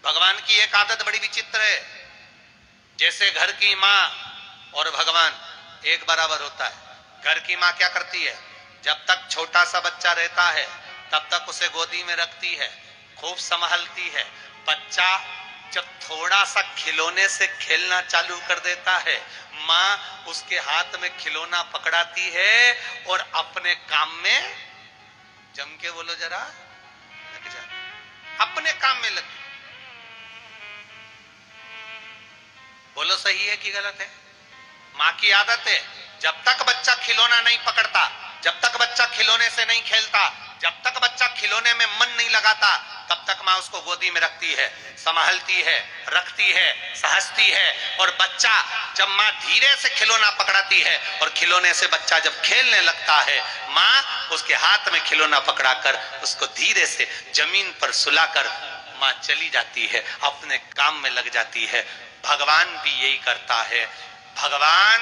भगवान की एक आदत बड़ी विचित्र है। जैसे घर की माँ और भगवान एक बराबर होता है। घर की माँ क्या करती है, जब तक छोटा सा बच्चा रहता है तब तक उसे गोदी में रखती है, खूब संभालती है। बच्चा जब थोड़ा सा खिलौने से खेलना चालू कर देता है, माँ उसके हाथ में खिलौना पकड़ाती है और अपने काम में, जम के बोलो जरा, लग जा, अपने काम में लग। बोलो सही है कि गलत है? माँ की आदत है, जब तक बच्चा खिलौना नहीं पकड़ता, जब तक बच्चा खिलौने से नहीं खेलता, जब तक बच्चा खिलौने में मन नहीं लगाता, तब तक माँ उसको गोदी में रखती है, संभालती है, रखती है, सहजती है। और बच्चा जब माँ धीरे से खिलौना पकड़ाती है और खिलौने से बच्चा जब खेलने लगता है, माँ उसके हाथ में खिलौना पकड़ाकर उसको धीरे से जमीन पर सुलाकर माँ चली जाती है, अपने काम में लग जाती है। भगवान भी यही करता है। भगवान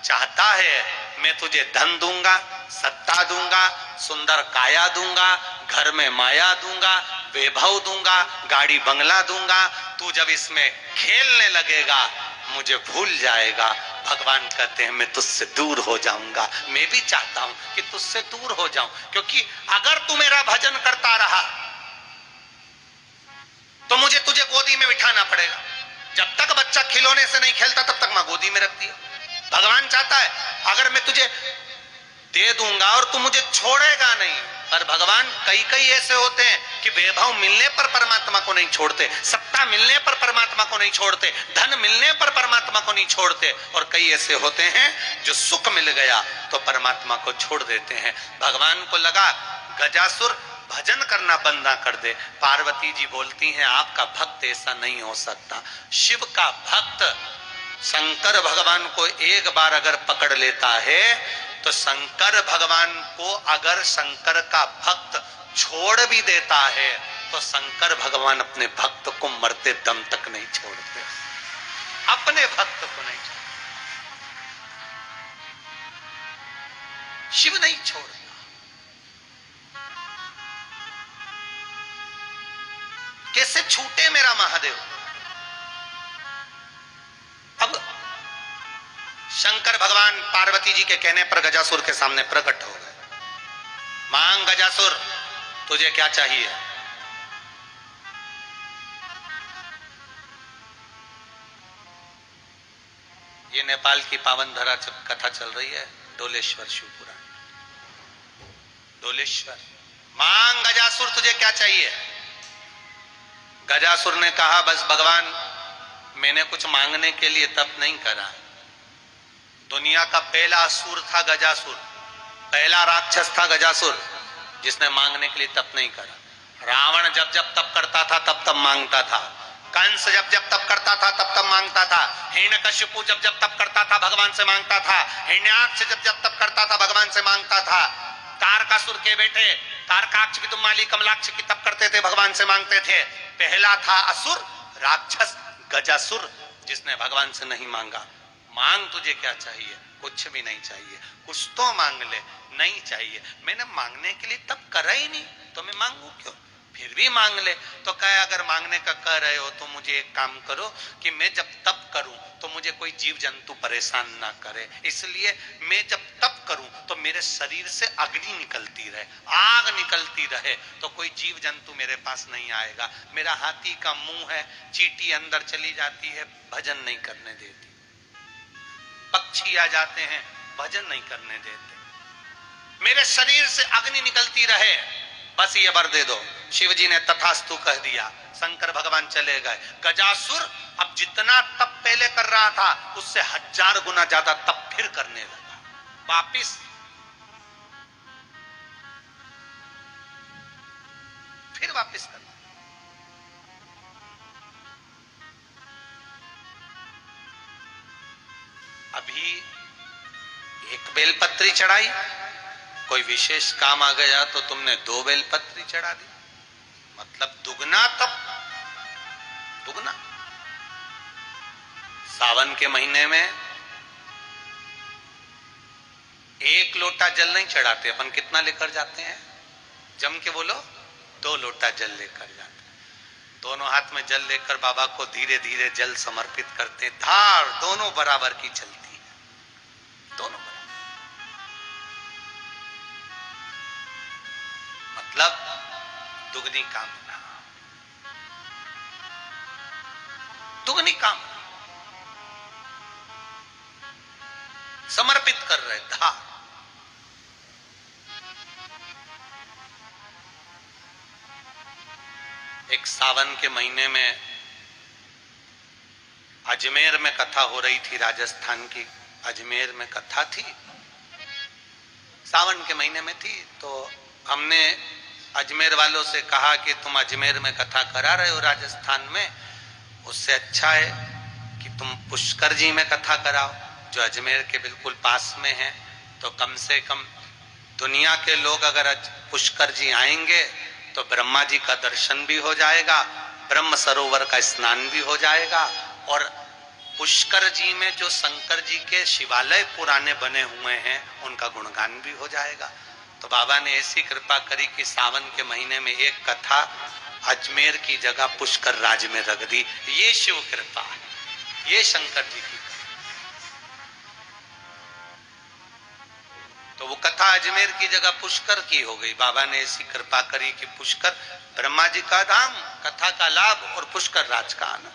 चाहता है मैं तुझे धन दूंगा, सत्ता दूंगा, सुंदर काया दूंगा, घर में माया दूंगा, वैभव दूंगा, गाड़ी बंगला दूंगा। तू जब इसमें खेलने लगेगा मुझे भूल जाएगा। भगवान कहते हैं मैं तुझसे दूर हो जाऊंगा। मैं भी चाहता हूं कि तुझसे दूर हो जाऊं, क्योंकि अगर तू मेरा भजन करता रहा तो मुझे तुझे गोदी में बिठाना पड़ेगा। जब तक बच्चा खिलौने से नहीं खेलता तब तक मां गोदी में रखती है। भगवान चाहता है अगर मैं तुझे दे दूंगा और तू मुझे छोड़ेगा नहीं। पर भगवान कई ऐसे होते हैं कि वैभव मिलने पर परमात्मा को नहीं छोड़ते, सत्ता मिलने पर परमात्मा को नहीं छोड़ते, धन मिलने पर परमात्मा को नहीं छोड़ते। और कई ऐसे होते हैं जो सुख मिल गया तो परमात्मा को छोड़ देते हैं। भगवान को लगा गजासुर भजन करना बंद ना कर दे। पार्वती जी बोलती हैं आपका भक्त ऐसा नहीं हो सकता। शिव का भक्त शंकर भगवान को एक बार अगर पकड़ लेता है तो शंकर भगवान को अगर शंकर का भक्त छोड़ भी देता है तो शंकर भगवान अपने भक्त को मरते दम तक नहीं छोड़ते, अपने भक्त को नहीं छोड़ते। शिव नहीं छोड़ता। कैसे छूटे मेरा महादेव। अब शंकर भगवान पार्वती जी के कहने पर गजासुर के सामने प्रकट हो गए। मांग गजासुर तुझे क्या चाहिए। ये नेपाल की पावन धरा कथा चल रही है, डोलेश्वर शिवपुराण। डोलेश्वर, मांग गजासुर तुझे क्या चाहिए। गजासुर ने कहा बस भगवान मैंने कुछ मांगने के लिए तप नहीं करा। दुनिया का पहला असुर था गजासुर, पहला राक्षस था गजासुर जिसने मांगने के लिए तप नहीं करा। रावण जब जब तप करता था तब तब मांगता था। कंस जब जब तप करता था तब तब मांगता था। हिरण्यकशिपु जब जब तप करता था भगवान से मांगता था। हिरण्याक्ष जब जब तप करता था भगवान से मांगता था। तारकासुर के बेटे तारकाक्ष विदुमाली कमलाक्ष की तप करते थे, भगवान से मांगते थे। पहला था असुर राक्षस गजासुर जिसने भगवान से नहीं मांगा। मांग तुझे क्या चाहिए। कुछ भी नहीं चाहिए, कुछ तो मांग ले। नहीं चाहिए, मैंने मांगने के लिए तब करा ही नहीं तो मैं मांगू क्यों। फिर भी मांग ले तो कहे अगर मांगने का कर रहे हो तो मुझे एक काम करो कि मैं जब तप करूं तो मुझे कोई जीव जंतु परेशान ना करे, इसलिए मैं जब तप करूं तो मेरे शरीर से अग्नि निकलती रहे, आग निकलती रहे, तो कोई जीव जंतु मेरे पास नहीं आएगा। मेरा हाथी का मुंह है, चींटी अंदर चली जाती है, भजन नहीं करने देती। पक्षी आ जाते हैं, भजन नहीं करने देते। मेरे शरीर से अग्नि निकलती रहे, बस ये वर दे दो। शिव जी ने तथास्तु कह दिया। शंकर भगवान चले गए। गजासुर अब जितना तप पहले कर रहा था उससे 1000 गुना ज्यादा तप फिर करने लगा। वापिस कर। अभी एक बेलपत्री चढ़ाई, कोई विशेष काम आ गया तो तुमने 2 बेलपत्री चढ़ा दी, मतलब दुगना तप, दुगना। सावन के महीने में 1 लोटा जल नहीं चढ़ाते अपन, कितना लेकर जाते हैं। जम के बोलो, 2 लोटा जल लेकर जाते हैं। दोनों हाथ में जल लेकर बाबा को धीरे धीरे जल समर्पित करते। धार दोनों बराबर की चलती है, दोनों बराबर। मतलब दुगनी कामना, दुगनी कामना समर्पित कर रहे। धार एक सावन के महीने में अजमेर में कथा हो रही थी, राजस्थान की अजमेर में कथा थी, सावन के महीने में थी। तो हमने अजमेर वालों से कहा कि तुम अजमेर में कथा करा रहे हो राजस्थान में, उससे अच्छा है कि तुम पुष्कर जी में कथा कराओ जो अजमेर के बिल्कुल पास में है। तो कम से कम दुनिया के लोग अगर पुष्कर जी आएंगे तो ब्रह्मा जी का दर्शन भी हो जाएगा, ब्रह्म सरोवर का स्नान भी हो जाएगा, और पुष्कर जी में जो शंकर जी के शिवालय पुराने बने हुए हैं उनका गुणगान भी हो जाएगा। तो बाबा ने ऐसी कृपा करी कि सावन के महीने में एक कथा अजमेर की जगह पुष्कर राज में रख दी। ये शिव कृपा है, ये शंकर जी की। तो वो कथा अजमेर की जगह पुष्कर की हो गई। बाबा ने ऐसी कृपा करी कि पुष्कर ब्रह्मा जी का धाम, कथा का लाभ और पुष्कर राज का आनंद।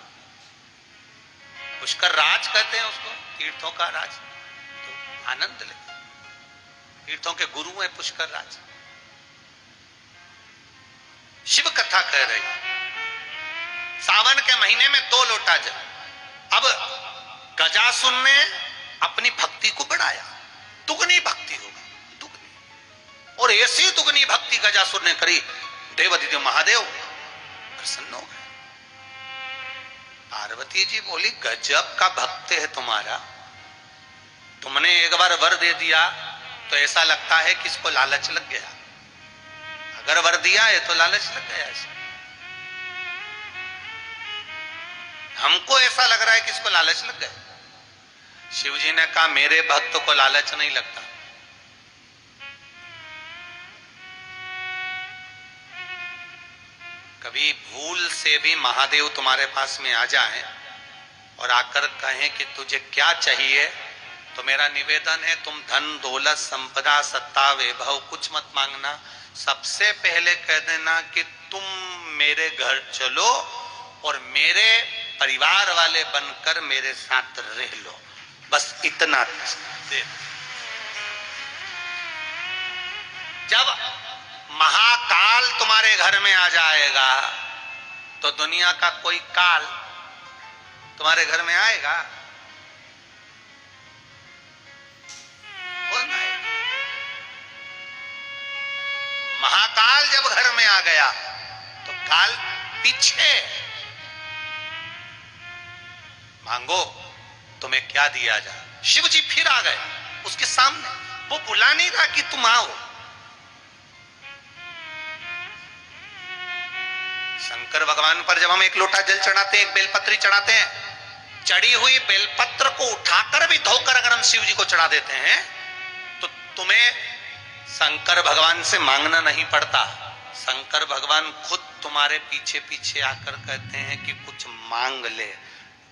पुष्कर राज कहते हैं उसको, तीर्थों का राज। तो आनंद ले, तीर्थों के गुरु है पुष्कर राज। शिव कथा कह रही, सावन के महीने में 2 लोटा जल। अब गजासुर ने अपनी भक्ति को बढ़ाया, दुगनी भक्ति हो गई, दुगनी। और ऐसी दुगनी भक्ति गजासुर ने करी, देवादिदेव महादेव प्रसन्न हो गए। पार्वती जी बोली, गजब का भक्त है तुम्हारा, तुमने एक बार वर दे दिया तो ऐसा लगता है कि इसको लालच लग गया। अगर वर दिया है तो लालच लग गया है। हमको ऐसा लग रहा है कि इसको लालच लग गया। शिव जी ने कहा, मेरे भक्त को लालच नहीं लगता। कभी भूल से भी महादेव तुम्हारे पास में आ जाए और आकर कहें कि तुझे क्या चाहिए, तो मेरा निवेदन है तुम धन दौलत संपदा सत्ता वैभव कुछ मत मांगना, सबसे पहले कह देना कि तुम मेरे घर चलो और मेरे परिवार वाले बनकर मेरे साथ रह लो, बस इतना दे। जब महाकाल तुम्हारे घर में आ जाएगा तो दुनिया का कोई काल तुम्हारे घर में आएगा? महाकाल जब घर में आ गया तो काल पीछे। मांगो तुम्हें क्या दिया जाए। शिव जी फिर आ गए उसके सामने, वो बुला नहीं रहा कि तुम आओ। शंकर भगवान पर जब हम एक लोटा जल चढ़ाते हैं, एक बेलपत्री चढ़ाते हैं, चढ़ी हुई बेलपत्र को उठाकर भी धोकर अगर हम शिव जी को चढ़ा देते हैं तो तुम्हें शंकर भगवान से मांगना नहीं पड़ता। शंकर भगवान खुद तुम्हारे पीछे पीछे आकर कहते हैं कि कुछ मांग ले,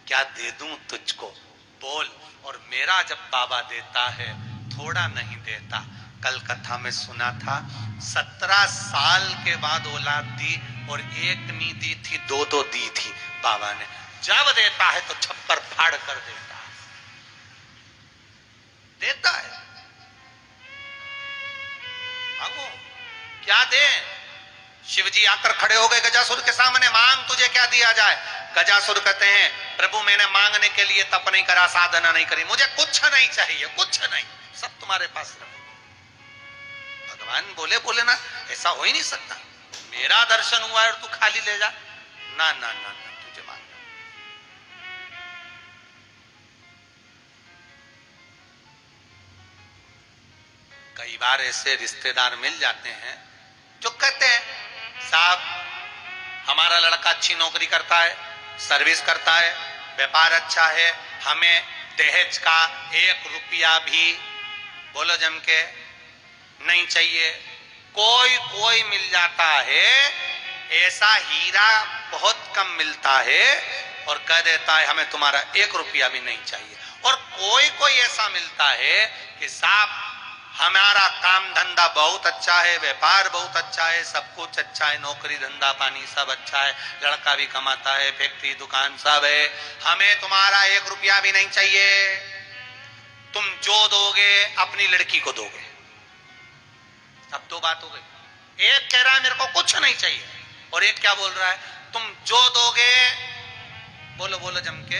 क्या दे दूं तुझको, बोल। और मेरा जब बाबा देता है थोड़ा नहीं देता। कल कथा में सुना था 17 साल के बाद औलाद दी और एक नहीं दी थी, 2-2 दी थी बाबा ने। जब देता है तो छप्पर फाड़ कर देता है, देता है। मांगो क्या दे। शिव जी आकर खड़े हो गए गजासुर के सामने, मांग तुझे क्या दिया जाए। गजासुर कहते हैं, प्रभु मैंने मांगने के लिए तप नहीं करा, साधना नहीं करी, मुझे कुछ नहीं चाहिए, कुछ नहीं, सब तुम्हारे पास रखो। भगवान बोले ना, ऐसा हो ही नहीं सकता, मेरा दर्शन हुआ है और तू खाली ले जा। ना ना ना ना, तुझे मांगना। कई बार ऐसे रिश्तेदार मिल जाते हैं जो कहते हैं, साहब हमारा लड़का अच्छी नौकरी करता है, सर्विस करता है, व्यापार अच्छा है, हमें दहेज का 1 रुपया भी, बोलो जम के, नहीं चाहिए। कोई कोई मिल जाता है ऐसा हीरा बहुत कम मिलता है और कह देता है हमें तुम्हारा 1 रुपया भी नहीं चाहिए। और कोई कोई ऐसा मिलता है कि साहब हमारा काम धंधा बहुत अच्छा है, व्यापार बहुत अच्छा है, सब कुछ अच्छा है, नौकरी धंधा पानी सब अच्छा है, लड़का भी कमाता है, फैक्ट्री दुकान सब है, हमें तुम्हारा 1 रुपया भी नहीं चाहिए, तुम जो दोगे अपनी लड़की को दोगे। अब 2 बात हो गई। एक कह रहा है मेरे को कुछ नहीं चाहिए और एक क्या बोल रहा है, तुम जो दोगे, बोलो बोलो जम के,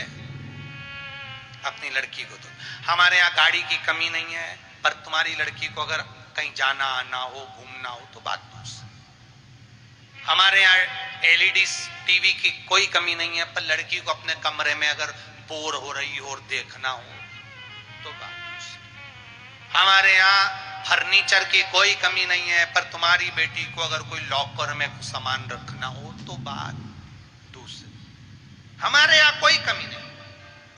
अपनी लड़की को दो। हमारे यहाँ गाड़ी की कमी नहीं है, पर तुम्हारी लड़की को अगर कहीं जाना आना हो, घूमना हो तो बात दूसरी। हमारे यहाँ एलईडी टीवी की कोई कमी नहीं है, पर लड़की को अपने कमरे में अगर बोर हो रही हो और देखना हो तो बात दूसरी। हमारे यहाँ फर्नीचर की कोई कमी नहीं है, पर तुम्हारी बेटी को अगर कोई लॉकर में कुछ सामान रखना हो तो बात दूसरी। हमारे यहाँ कोई कमी नहीं।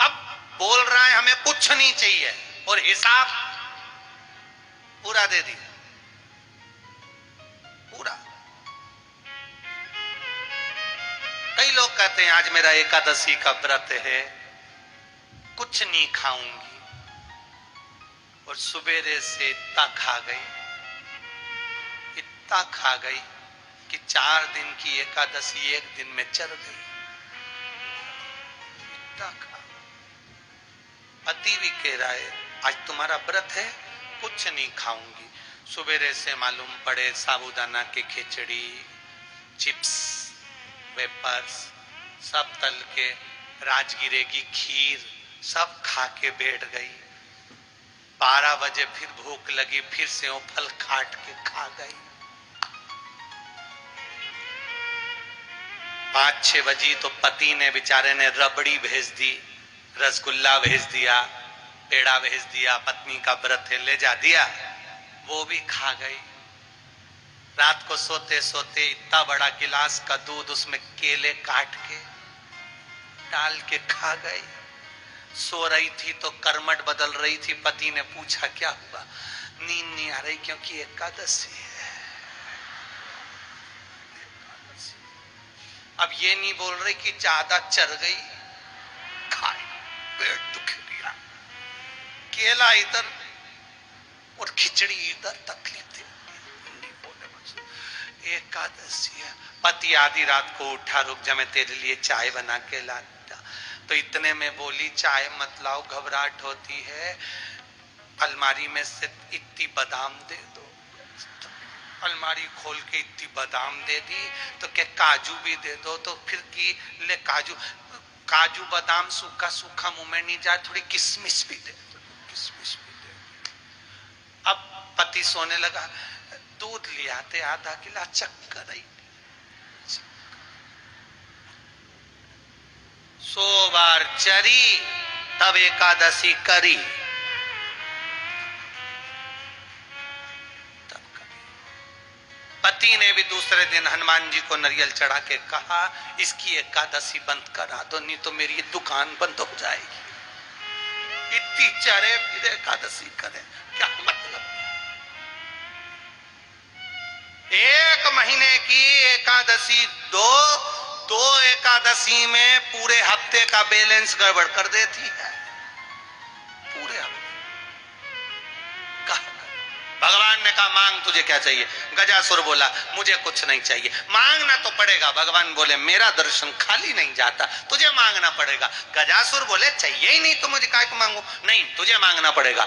अब बोल रहा है हमें कुछ नहीं चाहिए और हिसाब पूरा दे दिया, पूरा। कई लोग कहते हैं आज मेरा एकादशी का व्रत है, कुछ नहीं खाऊंगी, और सुबेरे से इतना खा गई कि 4 दिन की एकादशी 1 दिन में चढ़ गई। इतना खा। पति भी कह रहा है आज तुम्हारा व्रत है, कुछ नहीं खाऊंगी। सुबेरे से मालूम पड़े साबूदाना की खिचड़ी, चिप्स, वेपर्स सब तल के, राजगिरे की खीर सब खा के बैठ गई। 12 बजे फिर भूख लगी, फिर से वो फल काट के खा गई। 5-6 बजी तो पति ने बेचारे ने रबड़ी भेज दी, रसगुल्ला भेज दिया, पेड़ा भेज दिया, पत्नी का व्रत है ले जा दिया, वो भी खा गई। रात को सोते सोते इतना बड़ा गिलास का दूध उसमें केले काट के डाल के खा गई। सो रही थी तो करमट बदल रही थी, पति ने पूछा क्या हुआ, नींद नहीं आ रही क्योंकि एकादशी है। अब ये नहीं बोल रही कि ज्यादा चढ़ गई, खाए, पेट दुख गया, केला इधर और खिचड़ी इधर, तकलीफ थी, नहीं बोले बस एकादशी है। पति आधी रात को उठा, रुक जा मैं तेरे लिए चाय बना के लाता। तो इतने में बोली चाय मत लाओ, घबराहट होती है, अलमारी में से इतनी बादाम दे दो। अलमारी खोल के इतनी बादाम दे दी, तो क्या काजू भी दे दो, तो फिर की ले काजू बादाम सूखा सूखा मुंह में नहीं जाए, थोड़ी किशमिश भी दे दो, किशमिश भी दे दो। अब पति सोने लगा, दूध ले आते आधा गिलास, चक्कर आई। 100 बार चरी तब एकादशी करी, तब करी। पति ने भी दूसरे दिन हनुमान जी को नारियल चढ़ा के कहा इसकी एकादशी बंद करा दो, नहीं तो मेरी दुकान बंद हो जाएगी। इतनी चढ़े फिर एकादशी करे, क्या मतलब। 1 महीने की एकादशी दो एकादशी में पूरे हफ्ते का बैलेंस गड़बड़ कर देती है, पूरे हफ्ते। भगवान ने कहा मांग तुझे क्या चाहिए। गजासुर बोला मुझे कुछ नहीं चाहिए। मांगना तो पड़ेगा। भगवान बोले मेरा दर्शन खाली नहीं जाता, तुझे मांगना पड़ेगा। गजासुर बोले चाहिए ही नहीं तो मुझे काय को मांगू, नहीं तुझे मांगना पड़ेगा।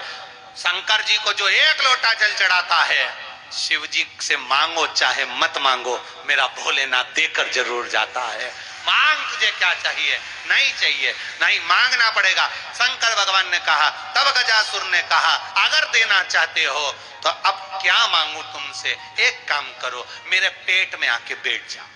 शंकर जी को जो 1 लोटा जल चढ़ाता है, शिव जी से मांगो चाहे मत मांगो, मेरा भोलेनाथ देकर जरूर जाता है। मांग तुझे क्या चाहिए, नहीं चाहिए, नहीं मांगना पड़ेगा। शंकर भगवान ने कहा, तब गजासुर ने कहा अगर देना चाहते हो तो अब क्या मांगू तुमसे, एक काम करो मेरे पेट में आके बैठ जाओ।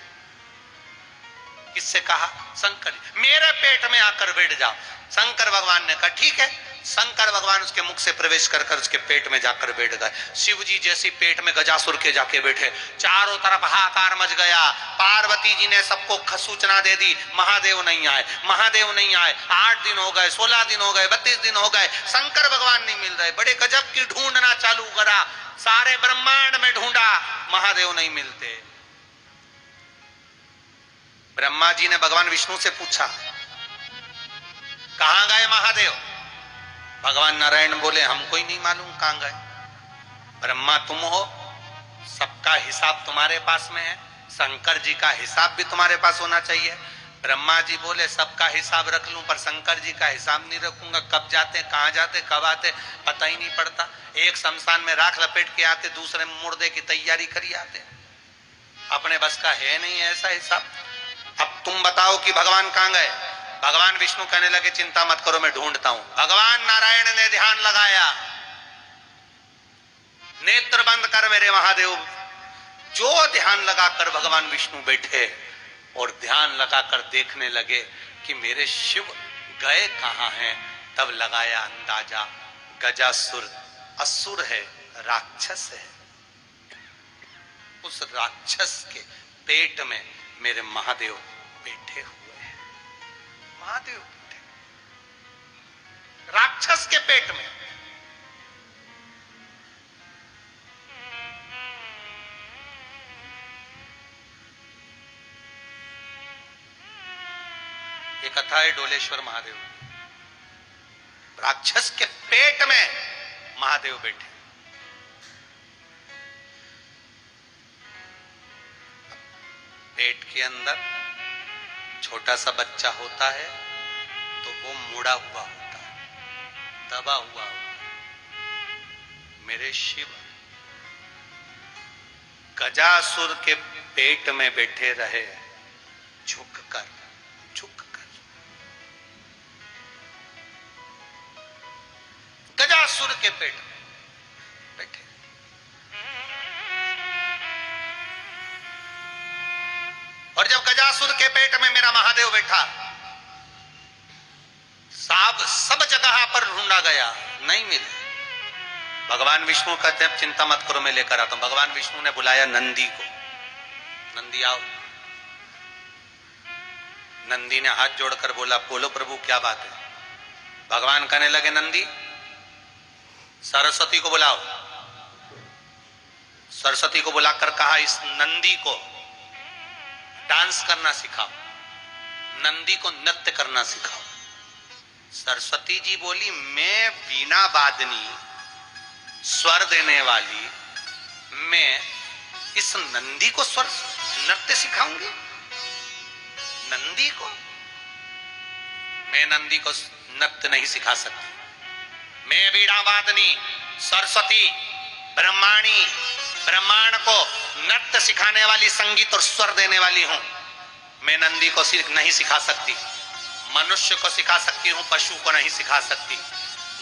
किससे कहा? शंकर, मेरे पेट में आकर बैठ जाओ। शंकर भगवान ने कहा ठीक है। शंकर भगवान उसके मुख से प्रवेश कर उसके पेट में जाकर बैठ गए। शिव जी जैसे पेट में गजासुर के जाके बैठे, चारों तरफ हाहाकार मच गया। पार्वती जी ने सबको सूचना दे दी महादेव नहीं आए, महादेव नहीं आए। 8 दिन हो गए, 16 दिन हो गए, 32 दिन हो गए, शंकर भगवान नहीं मिल रहे। बड़े गजब की ढूंढना चालू करा, सारे ब्रह्मांड में ढूंढा, महादेव नहीं मिलते। ब्रह्मा जी ने भगवान विष्णु से पूछा, कहां गए महादेव? भगवान नारायण बोले, हमको ही नहीं मालूम कहां गए। ब्रह्मा तुम हो, सबका हिसाब तुम्हारे पास में है, शंकर जी का हिसाब भी तुम्हारे पास होना चाहिए। ब्रह्मा जी बोले, सबका हिसाब रख लूं पर शंकर जी का हिसाब नहीं रखूंगा। कब जाते, कहां जाते, कब आते, पता ही नहीं पड़ता। एक शमशान में राख लपेट के आते, दूसरे में मुर्दे की तैयारी करी आते। अपने बस का है नहीं ऐसा हिसाब। अब तुम बताओ कि भगवान कहां गए? भगवान विष्णु कहने लगे, चिंता मत करो, मैं ढूंढता हूं। भगवान नारायण ने ध्यान लगाया, नेत्र बंद कर मेरे महादेव। जो ध्यान लगाकर भगवान विष्णु बैठे और ध्यान लगाकर देखने लगे कि मेरे शिव गए कहां हैं, तब लगाया अंदाजा, गजासुर असुर है, राक्षस है। उस राक्षस के पेट में मेरे महादेव बैठे हुए हैं। महादेव बैठे राक्षस के पेट में। ये कथा है डोलेश्वर महादेव। राक्षस के पेट में महादेव बैठे। पेट के अंदर छोटा सा बच्चा होता है तो वो मुड़ा हुआ होता है, दबा हुआ होता है। मेरे शिव गजासुर के पेट में बैठे रहे, झुककर झुककर। गजासुर के पेट में बैठे। और जब गजासुर के पेट में मेरा महादेव बैठा, सांप सब जगह पर ढूंढा गया, नहीं मिले। भगवान विष्णु कहते हैं, चिंता मत करो, मैं लेकर आता हूं। भगवान विष्णु ने बुलाया नंदी को। नंदी आओ। नंदी ने हाथ जोड़कर बोला, बोलो प्रभु क्या बात है? भगवान कहने लगे, नंदी सरस्वती को बुलाओ। सरस्वती को बुलाकर कहा, इस नंदी को डांस करना सिखाओ, नंदी को नृत्य करना सिखाओ। सरस्वती जी बोली, मैं वीणा वादनी, स्वर देने वाली, मैं इस नंदी को स्वर नृत्य सिखाऊंगी? नंदी को? मैं नंदी को नृत्य नहीं सिखा सकती। मैं वीणा वादनी सरस्वती ब्रह्माणी, ब्रह्मांड को नृत्य सिखाने वाली, संगीत और स्वर देने वाली हूं। मैं नंदी को नहीं सिखा सकती। मनुष्य को सिखा सकती हूं, पशु को नहीं सिखा सकती।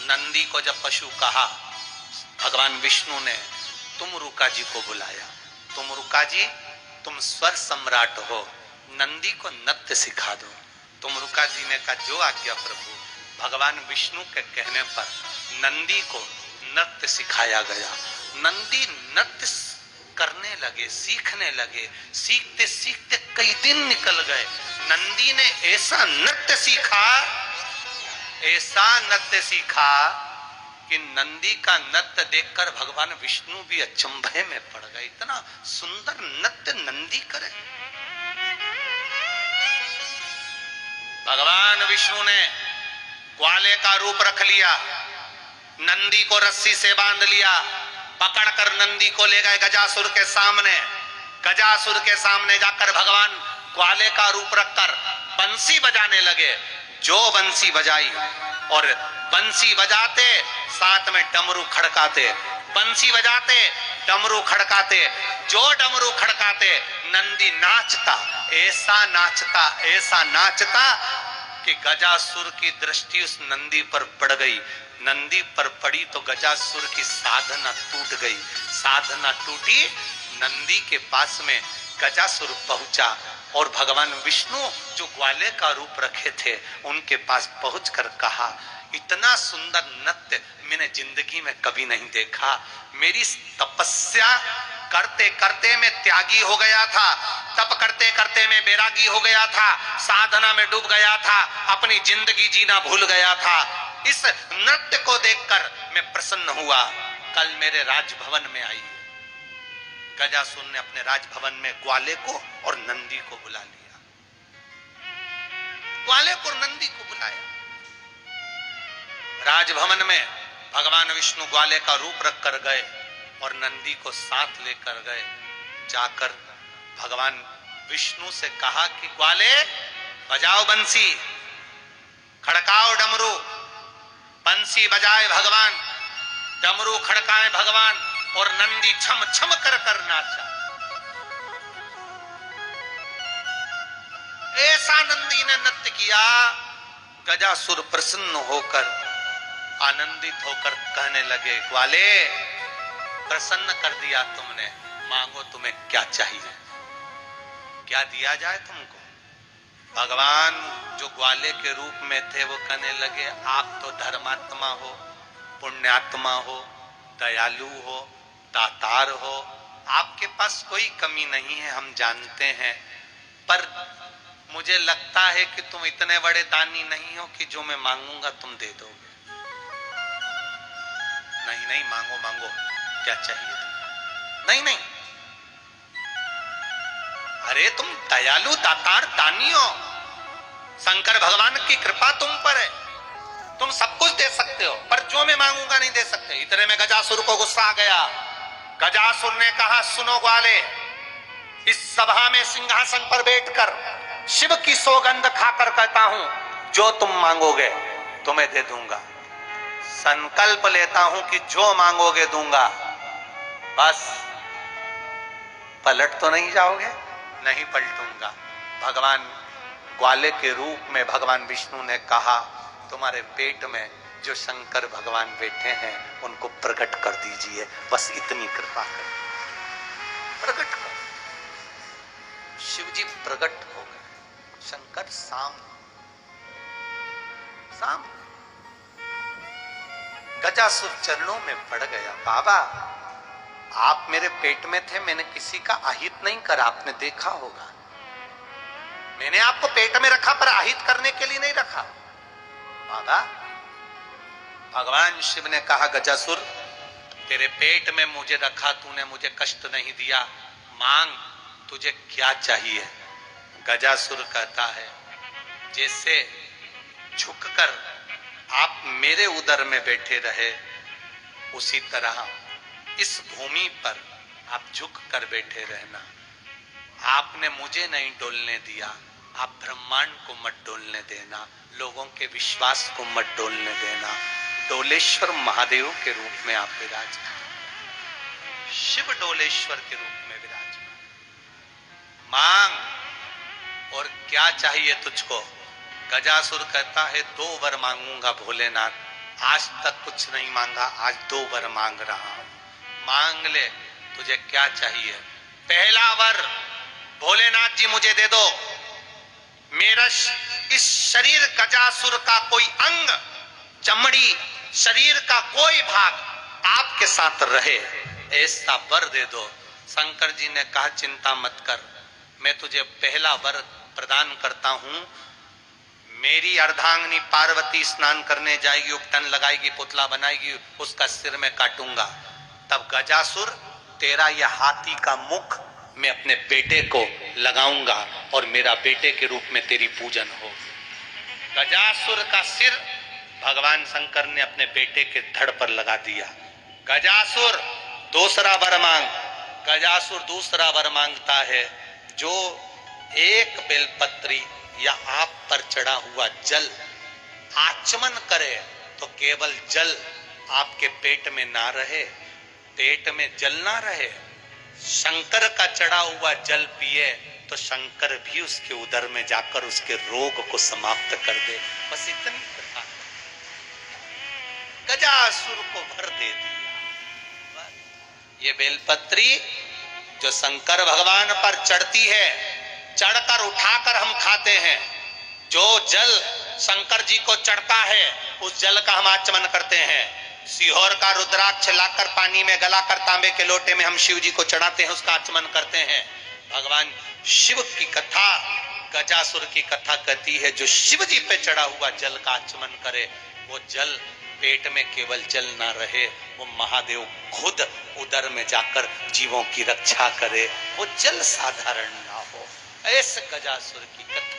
नंदी को जब पशु कहा, भगवान विष्णु ने तुमरुका जी को बुलाया। तुमरुका जी, तुम स्वर सम्राट हो, नंदी को नृत्य सिखा दो। तुमरुका जी ने कहा, जो आज्ञा प्रभु। भगवान विष्णु के कहने पर नंदी को नृत्य सिखाया गया। नंदी नृत्य करने लगे, सीखने लगे। सीखते सीखते कई दिन निकल गए। नंदी ने ऐसा नृत्य सीखा, ऐसा नृत्य सीखा कि नंदी का नृत्य देखकर भगवान विष्णु भी अचंभे में पड़ गए। इतना सुंदर नृत्य नंदी करे। भगवान विष्णु ने ग्वाले का रूप रख लिया, नंदी को रस्सी से बांध लिया, पकड़कर नंदी को ले गए गजासुर के सामने। गजासुर के सामने जाकर भगवान ग्वाले का रूप रखकर बंसी बजाने लगे। जो बंसी बजाई, और बंसी बजाते साथ में डमरू खड़काते, बंसी बजाते डमरू खड़काते। जो डमरू खड़काते नंदी नाचता, ऐसा नाचता, ऐसा नाचता कि गजासुर की दृष्टि उस नंदी पर पड़ गई। नंदी पर पड़ी तो गजासुर की साधना टूट गई। साधना टूटी, नंदी के पास में गजासुर पहुंचा और भगवान विष्णु जो ग्वाले का रूप रखे थे उनके पास पहुंचकर कहा, इतना सुंदर नृत्य मैंने जिंदगी में कभी नहीं देखा। मेरी तपस्या करते करते मैं त्यागी हो गया था, तप करते करते मैं बैरागी हो गया था, साधना में डूब गया था, अपनी जिंदगी जीना भूल गया था। इस नृत्य को देखकर मैं प्रसन्न हुआ। कल मेरे राजभवन में आई। गजासुर ने अपने राजभवन में ग्वाले को और नंदी को बुला लिया। ग्वाले को, नंदी को बुलाया। राजभवन में भगवान विष्णु ग्वाले का रूप रख कर गए और नंदी को साथ लेकर गए। जाकर भगवान विष्णु से कहा कि ग्वाले बजाओ बंसी, खड़काओ डमरू। बंसी बजाए भगवान, डमरू खड़काए भगवान और नंदी छम छम कर नाचा। ऐसा नंदी ने नृत्य किया, गजासुर प्रसन्न होकर, आनंदित होकर कहने लगे, ग्वाले प्रसन्न कर दिया तुमने, मांगो तुम्हें क्या चाहिए, क्या दिया जाए तुमको। भगवान जो ग्वाले के रूप में थे वो कहने लगे, आप तो धर्मात्मा हो, पुण्यात्मा हो, दयालु हो, दातार हो, आपके पास कोई कमी नहीं है, हम जानते हैं, पर मुझे लगता है कि तुम इतने बड़े दानी नहीं हो कि जो मैं मांगूंगा तुम दे दोगे। नहीं नहीं, मांगो मांगो, क्या चाहिए तुम? नहीं नहीं, अरे तुम दयालु दातार दानी हो, शंकर भगवान की कृपा तुम पर है, तुम सब कुछ दे सकते हो, पर जो मैं मांगूंगा नहीं दे सकते। इतने में गजासुर को गुस्सा आ गया। गजासुर ने कहा, सुनो ग्वाले, इस सभा में सिंहासन पर बैठकर शिव की सौगंध खाकर कहता हूं, जो तुम मांगोगे तुम्हें दे दूंगा। संकल्प लेता हूं कि जो मांगोगे दूंगा। बस पलट तो नहीं जाओगे? नहीं पलटूंगा। भगवान ग्वाले के रूप में भगवान विष्णु ने कहा, तुम्हारे पेट में जो शंकर भगवान बैठे हैं उनको प्रकट कर दीजिए, बस इतनी कृपा कर, प्रकट कर। शिव जी प्रकट हो गए। शंकर साम गजासुर चरणों में पड़ गया। बाबा, आप मेरे पेट में थे, मैंने किसी का अहित नहीं करा, आपने देखा होगा। मैंने आपको पेट में रखा पर अहित करने के लिए नहीं रखा। बाबा, भगवान शिव ने कहा, गजासुर तेरे पेट में मुझे रखा, तूने मुझे कष्ट नहीं दिया, मांग तुझे क्या चाहिए। गजासुर कहता है, जैसे झुककर आप मेरे उदर में बैठे रहे, उसी तरह इस भूमि पर आप झुक कर बैठे रहना। आपने मुझे नहीं डोलने दिया, आप ब्रह्मांड को मत डोलने देना, लोगों के विश्वास को मत डोलने देना। डोलेश्वर महादेव के रूप में आप विराजमान, शिव डोलेश्वर के रूप में विराजमान। मांग, और क्या चाहिए तुझको। गजासुर कहता है, 2 वर मांगूंगा भोलेनाथ, आज तक कुछ नहीं मांगा, आज 2 वर मांग रहा हूं। मांग ले, तुझे क्या चाहिए। पहला वर, भोलेनाथ जी मुझे दे दो, मेरा इस शरीर गजासुर का कोई अंग, चमड़ी, शरीर का कोई भाग आपके साथ रहे, ऐसा वर दे दो। शंकर जी ने कहा, चिंता मत कर, मैं तुझे पहला वर प्रदान करता हूं। मेरी अर्धांगिनी पार्वती स्नान करने जाएगी, उपटन लगाएगी, पुतला बनाएगी, उसका सिर में काटूंगा। तब गजासुर, तेरा यह हाथी का मुख मैं अपने बेटे को लगाऊंगा और मेरा बेटे के रूप में तेरी पूजन हो। गजासुर का सिर भगवान शंकर ने अपने बेटे के धड़ पर लगा दिया। गजासुर दूसरा वर मांग। गजासुर दूसरा वर मांगता है, जो एक बेलपत्री या आप पर चढ़ा हुआ जल आचमन करे तो केवल जल आपके पेट में ना रहे, पेट में जल ना रहे, शंकर का चढ़ा हुआ जल पिए तो शंकर भी उसके उदर में जाकर उसके रोग को समाप्त कर दे। बस इतनी कथा गजासुर को भर दे दिया। ये बेलपत्री जो शंकर भगवान पर चढ़ती है, चढ़कर उठाकर हम खाते हैं। जो जल शंकर जी को चढ़ता है उस जल का हम आचमन करते हैं। सीहोर का रुद्राक्ष लाकर पानी में गलाकर तांबे के लोटे में हम शिव जी को चढ़ाते हैं, उसका आचमन करते हैं। भगवान शिव की कथा, गजासुर की कथा कहती है, जो शिव जी पे चढ़ा हुआ जल का आचमन करे, वो जल पेट में केवल जल ना रहे, वो महादेव खुद उदर में जाकर जीवों की रक्षा करे, वो जल साधारण ना हो। ऐसे गजासुर की कथा।